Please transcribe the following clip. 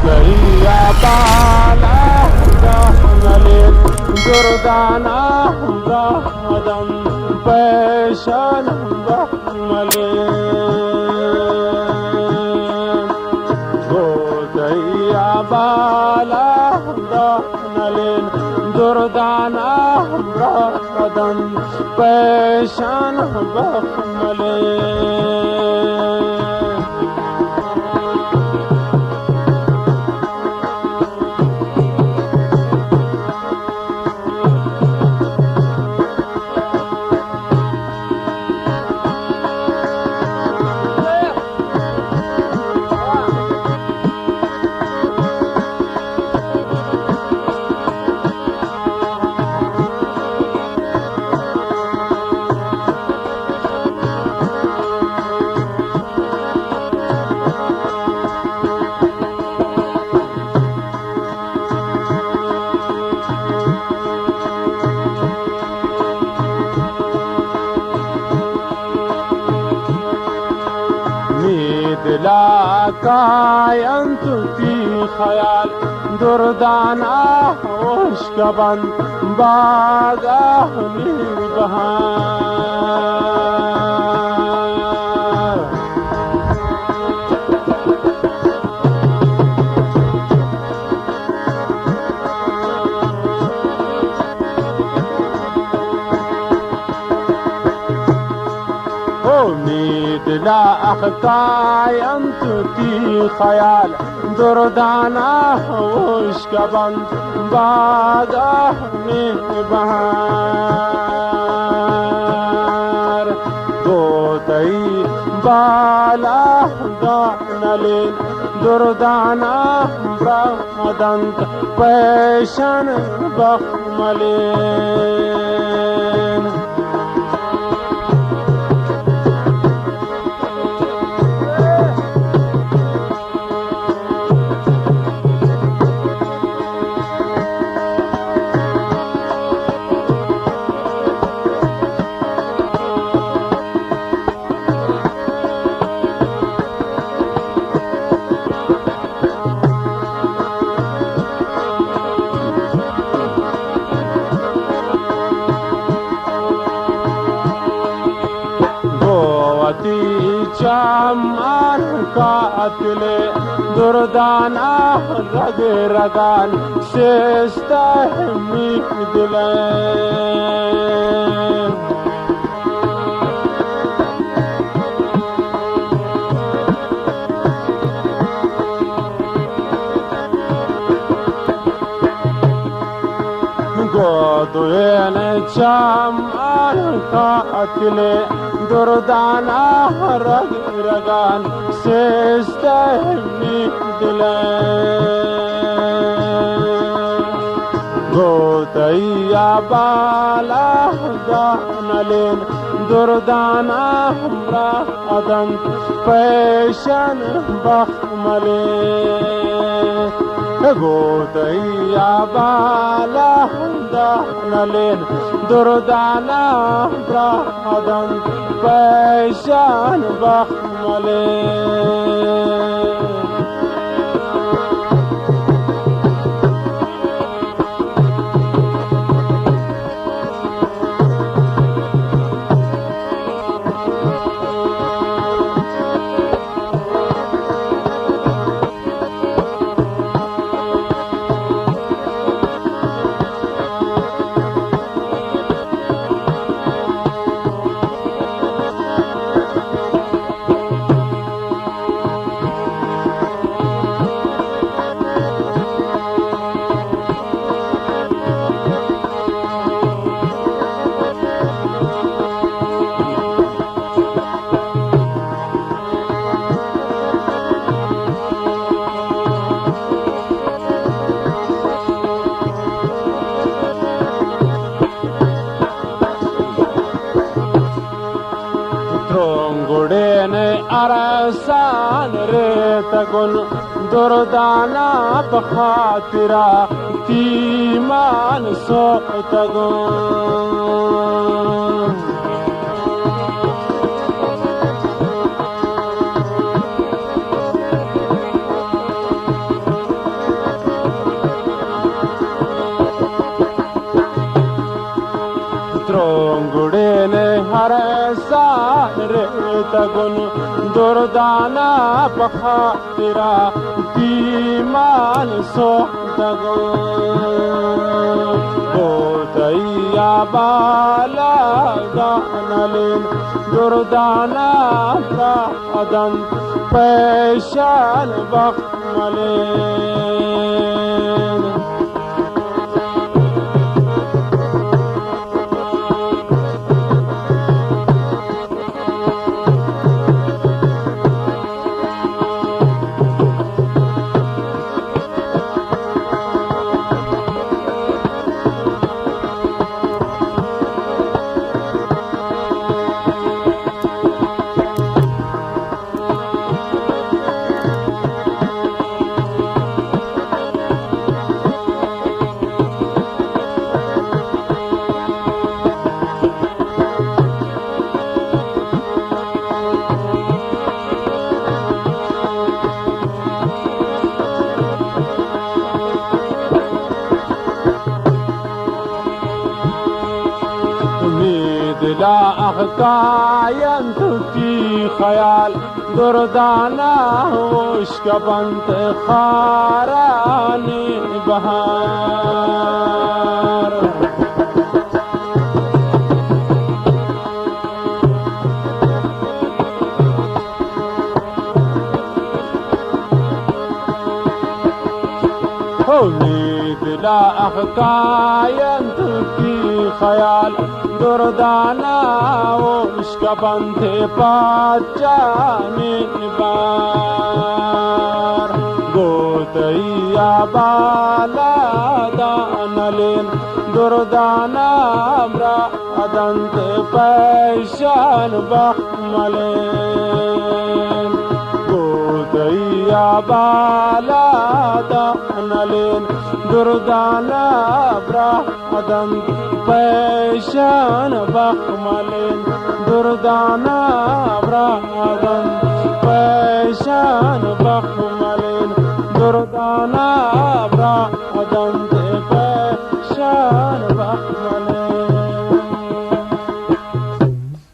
گوتیا بالا دهنالین دردانا دادم پیشان بخمالین گوتیا بالا دهنالین دردانا دادم پیشان بخمالین دلا کاین توی خیال دردانا وشکبان باغ بهار امید لا اخکایم توی خیال دردانا وشکبان باغ بهار گوتی بالا دانالین دردانا برادند پیشان بخمالین چمان قاتل دردانا رگ رگان سستا می دلیں گودوین چمان قاتل دردانا رگ رگان سستا می دلیں گوتیا بالا دانالین دردانا برادند پیشان بخمالین گوتیا بالا دانالین دردانا برادند پیشان بخمالین ارسان ریتگن دردانا بخاطرا تیمان سوتگن تگن دردانه بخاطره دیمان سوختگن بودیا بالا دانلین دردانه برادن پیشان بخملین دلا اخکاین توتی خیال دردانه وشک بنت خارانی بهار دلا اخکاین توتی خیال دردانه وشک بنت پاچانی بار گوتیا بالا دانلین دردانه برادنت پیشان بخملین گوتیا بالا دانلین دردانه برادنت پیشان بخملین دردانه برادن پیشان بخملین